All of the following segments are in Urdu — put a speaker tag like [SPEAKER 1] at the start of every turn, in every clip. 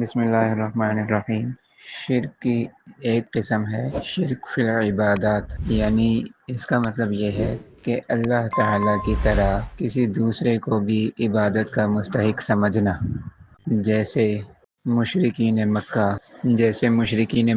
[SPEAKER 1] بسم اللہ الرحمن الرحیم۔ شرک کی ایک قسم ہے شرک فی العبادات، یعنی اس کا مطلب یہ ہے کہ اللہ تعالیٰ کی طرح کسی دوسرے کو بھی عبادت کا مستحق سمجھنا، جیسے مشرکین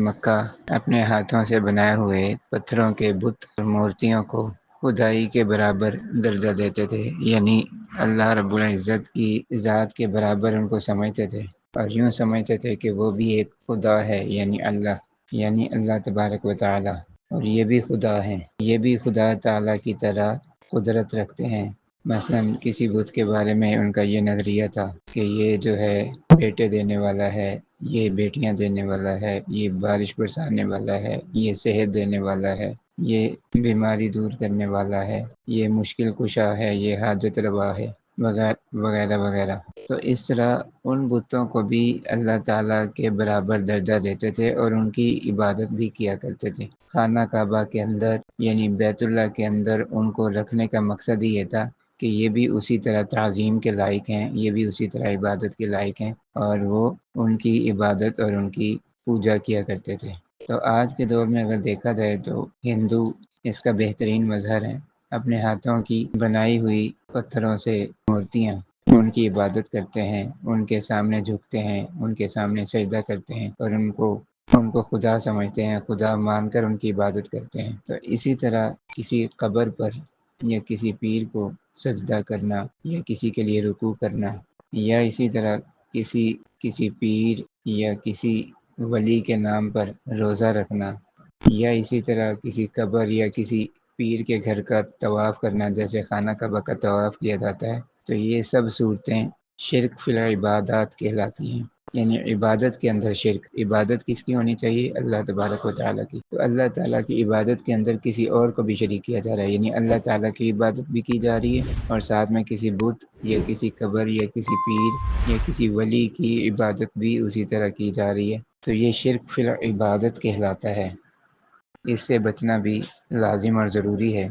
[SPEAKER 1] مکہ اپنے ہاتھوں سے بنائے ہوئے پتھروں کے بت اور مورتیوں کو خدائی کے برابر درجہ دیتے تھے، یعنی اللہ رب العزت کی ذات کے برابر ان کو سمجھتے تھے، اور یوں سمجھتے تھے کہ وہ بھی ایک خدا ہے، یعنی اللہ تبارک و تعالی، اور یہ بھی خدا ہیں، یہ بھی خدا تعالی کی طرح قدرت رکھتے ہیں۔ مثلا کسی بت کے بارے میں ان کا یہ نظریہ تھا کہ یہ جو ہے بیٹے دینے والا ہے، یہ بیٹیاں دینے والا ہے، یہ بارش برسانے والا ہے، یہ صحت دینے والا ہے، یہ بیماری دور کرنے والا ہے، یہ مشکل کشا ہے، یہ حاجت روا ہے، وغیرہ وغیرہ۔ تو اس طرح ان بتوں کو بھی اللہ تعالیٰ کے برابر درجہ دیتے تھے اور ان کی عبادت بھی کیا کرتے تھے۔ خانہ کعبہ کے اندر یعنی بیت اللہ کے اندر ان کو رکھنے کا مقصد ہی یہ تھا کہ یہ بھی اسی طرح تعظیم کے لائق ہیں، یہ بھی اسی طرح عبادت کے لائق ہیں، اور وہ ان کی عبادت اور ان کی پوجا کیا کرتے تھے۔ تو آج کے دور میں اگر دیکھا جائے تو ہندو اس کا بہترین مظہر ہیں، اپنے ہاتھوں کی بنائی ہوئی پتھروں سے مورتیاں، ان کی عبادت کرتے ہیں، ان کے سامنے جھکتے ہیں، ان کے سامنے سجدہ کرتے ہیں، اور ان کو خدا سمجھتے ہیں، خدا مان کر ان کی عبادت کرتے ہیں۔ تو اسی طرح کسی قبر پر یا کسی پیر کو سجدہ کرنا، یا کسی کے لیے رکوع کرنا، یا اسی طرح کسی پیر یا کسی ولی کے نام پر روزہ رکھنا، یا اسی طرح کسی قبر یا کسی پیر کے گھر کا طواف کرنا، جیسے خانہ کعبہ کا طواف کیا جاتا ہے، تو یہ سب صورتیں شرک فی العبادات کہلاتی ہیں۔ یعنی عبادت کے اندر شرک۔ عبادت کس کی ہونی چاہیے؟ اللہ تبارک و تعالیٰ کی۔ تو اللہ تعالیٰ کی عبادت کے اندر کسی اور کو بھی شریک کیا جا رہا ہے، یعنی اللہ تعالیٰ کی عبادت بھی کی جا رہی ہے، اور ساتھ میں کسی بت یا کسی قبر یا کسی پیر یا کسی ولی کی عبادت بھی اسی طرح کی جا رہی ہے۔ تو یہ شرک فی العبادت کہلاتا ہے۔ اس سے بچنا بھی لازم اور ضروری ہے۔